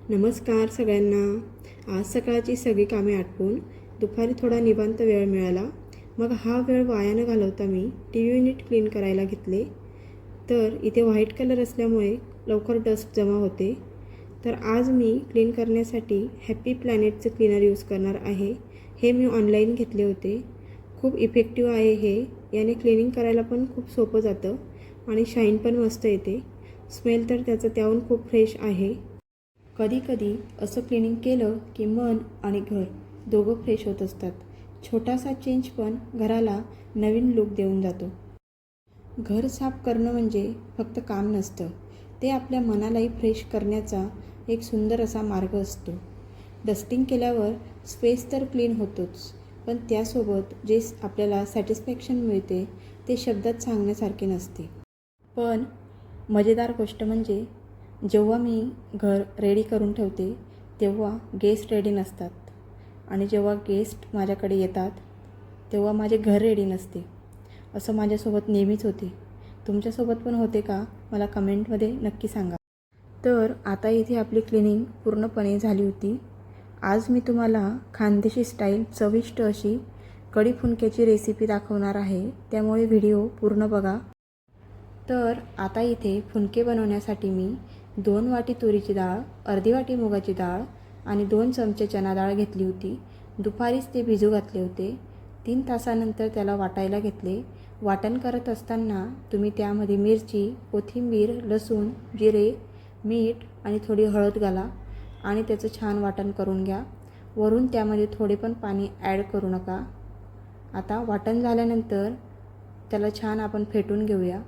नमस्कार सगळ्यांना। आज सकाळची सगळी कामे आटपून दुपारी थोडा निवांत वेळ मिळाला। मग हा वेळ वाया न घालवता मी टीव्ही युनिट क्लीन करायला घेतले। तर इथे व्हाईट कलर असल्यामुळे लवकर डस्ट जमा होते। तर आज मी क्लीन करण्यासाठी हॅपी प्लॅनेटचं क्लीनर यूज करणार आहे। हे मी ऑनलाईन घेतले होते। खूप इफेक्टिव्ह आहे हे। याने क्लीनिंग करायला पण खूप सोपं जातं आणि शाईन पण मस्त येते। स्मेल तर त्याचं त्याहून खूप फ्रेश आहे। कधी कधी असं क्लिनिंग केलं की मन आणि घर दोघं फ्रेश होत असतात। छोटासा चेंज पण घराला नवीन लुक देऊन जातो। घर साफ करणं म्हणजे फक्त काम नसतं, ते आपल्या मनालाही फ्रेश करण्याचा एक सुंदर असा मार्ग असतो। डस्टिंग केल्यावर स्पेस तर क्लीन होतोच, पण त्यासोबत जे आपल्याला सॅटिस्फॅक्शन मिळते ते शब्दात सांगण्यासारखे नसते। पण मजेदार गोष्ट म्हणजे जेव्हा मी घर रेडी करून ठेवते तेव्हा गेस्ट रेडी नसतात, आणि जेव्हा गेस्ट माझ्याकडे येतात तेव्हा माझे घर रेडी नसते। असं माझ्यासोबत नेहमीच होते। तुमच्यासोबत पण होते का? मला कमेंटमध्ये नक्की सांगा। तर आता इथे आपली क्लिनिंग पूर्णपणे झाली होती। आज मी तुम्हाला खानदेशी स्टाईल चविष्ट अशी कढी फुनक्याची रेसिपी दाखवणार आहे, त्यामुळे व्हिडिओ पूर्ण बघा। तर आता इथे फुनके बनवण्यासाठी मी 2 वाटी तुरीची डाळ, अर्धी वाटी मुगाची डाळ आणि 2 चमचे चणा डाळ घेतली होती। दुपारीच ते भिजू घातले होते। 3 तासानंतर त्याला वाटायला घेतले। वाटण करत असताना तुम्ही त्यामध्ये मिरची, कोथिंबीर, लसूण, जिरे, मीठ आणि थोडी हळद घाला आणि त्याचं छान वाटण करून घ्या। वरून त्यामध्ये थोडे पण पाणी ॲड करू नका। आता वाटण झाल्यानंतर त्याला छान आपण फेटून घेऊया।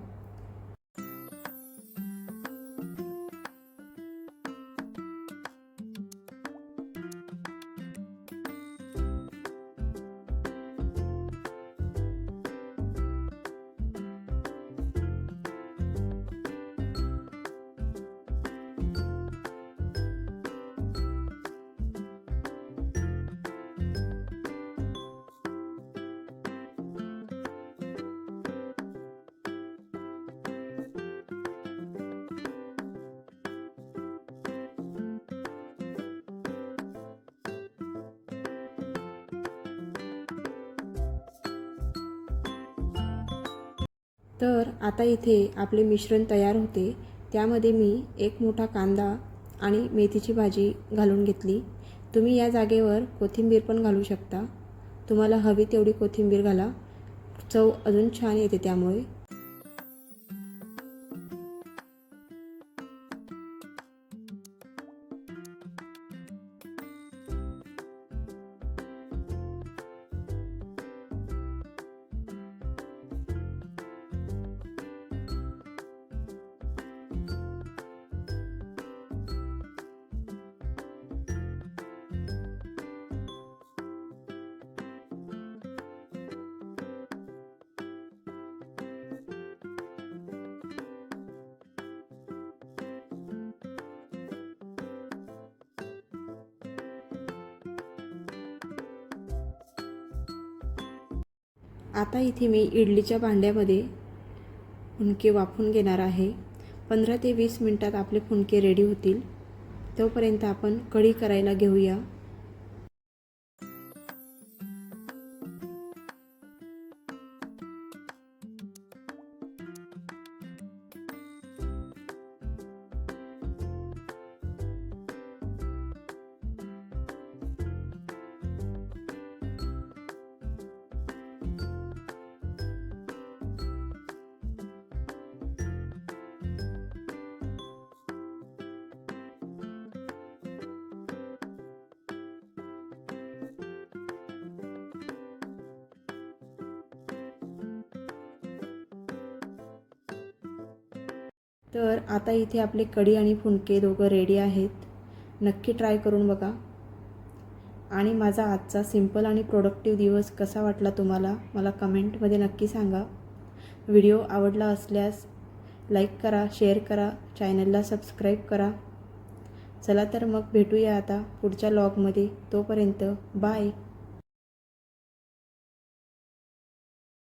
तर आता इथे आपले मिश्रण तयार होते। त्यामध्ये मी 1 मोठा कांदा आणि मेथीची भाजी घालून घेतली। तुम्ही या जागेवर कोथिंबीर पण घालू शकता। तुम्हाला हवी तेवढी कोथिंबीर घाला, चव अजून छान येते त्यामुळे। आता इथे मी इडलीच्या भांड्यामध्ये फुनके वाफवून घेणार आहे। 15 ते 20 मिनिटात आपले फुनके रेडी होतील। तोपर्यंत आपण कढी करायला घेऊया। तर आता इथे आपले कढी आणि फुनके दोघं रेडी आहेत। नक्की ट्राय करून बघा। आणि माझा आजचा सिंपल आणि प्रोडक्टिव्ह दिवस कसा वाटला तुम्हाला मला कमेंटमध्ये नक्की सांगा। व्हिडिओ आवडला असल्यास लाईक करा, शेअर करा, चॅनलला सबस्क्राईब करा। चला तर मग भेटूया आता पुढच्या व्लॉगमध्ये। तोपर्यंत बाय।